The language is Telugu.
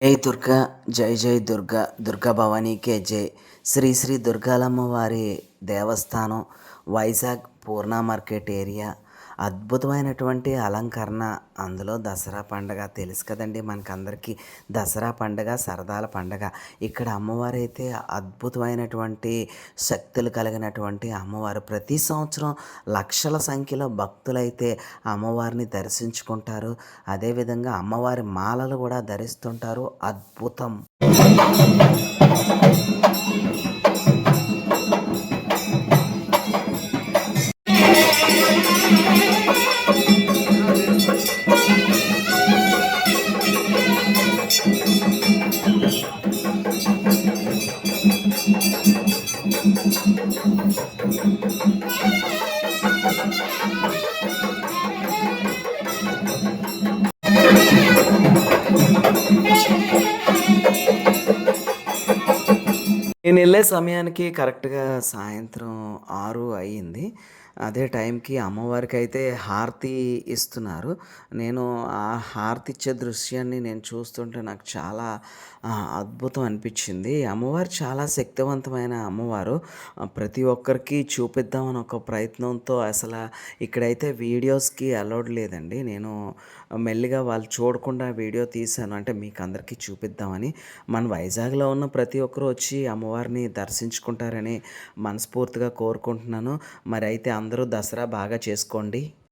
జై దుర్గా జై జై దుర్గా దుర్గా భవానీకే జై. శ్రీ శ్రీ దుర్గాలమ్మ వారి దేవస్థానం, వైజాగ్ పూర్ణ మార్కెట్ ఏరియా. అద్భుతమైనటువంటి అలంకరణ. అందులో దసరా పండగ తెలుసు కదండి మనకందరికీ. దసరా పండగ సరదాల పండగ. ఇక్కడ అమ్మవారు అయితే అద్భుతమైనటువంటి శక్తులు కలిగినటువంటి అమ్మవారు. ప్రతి సంవత్సరం లక్షల సంఖ్యలో భక్తులైతే అమ్మవారిని దర్శించుకుంటారు. అదేవిధంగా అమ్మవారి మాలలు కూడా ధరిస్తుంటారు. అద్భుతం. నేను వెళ్ళే సమయానికి కరెక్ట్‌గా సాయంత్రం 6 అయ్యింది. అదే టైంకి అమ్మవారికైతే హారతి ఇస్తున్నారు. నేను ఆ హారతి ఇచ్చే దృశ్యాన్ని నేను చూస్తుంటే నాకు చాలా అద్భుతం అనిపించింది. అమ్మవారు చాలా శక్తివంతమైన అమ్మవారు. ప్రతి ఒక్కరికి చూపిద్దామని ఒక ప్రయత్నంతో ఇక్కడైతే వీడియోస్‌కి అలౌడ్ లేదండి. నేను మెల్లిగా వాళ్ళు చూడకుండా వీడియో తీశాను. అంటే మీకు అందరికీ చూపిద్దామని. మన వైజాగ్‌లో ఉన్న ప్రతి ఒక్కరు వచ్చి అమ్మవారిని దర్శించుకుంటారని మనస్ఫూర్తిగా కోరుకుంటున్నాను. మరి అయితే అందరూ దసరా బాగా చేసుకోండి.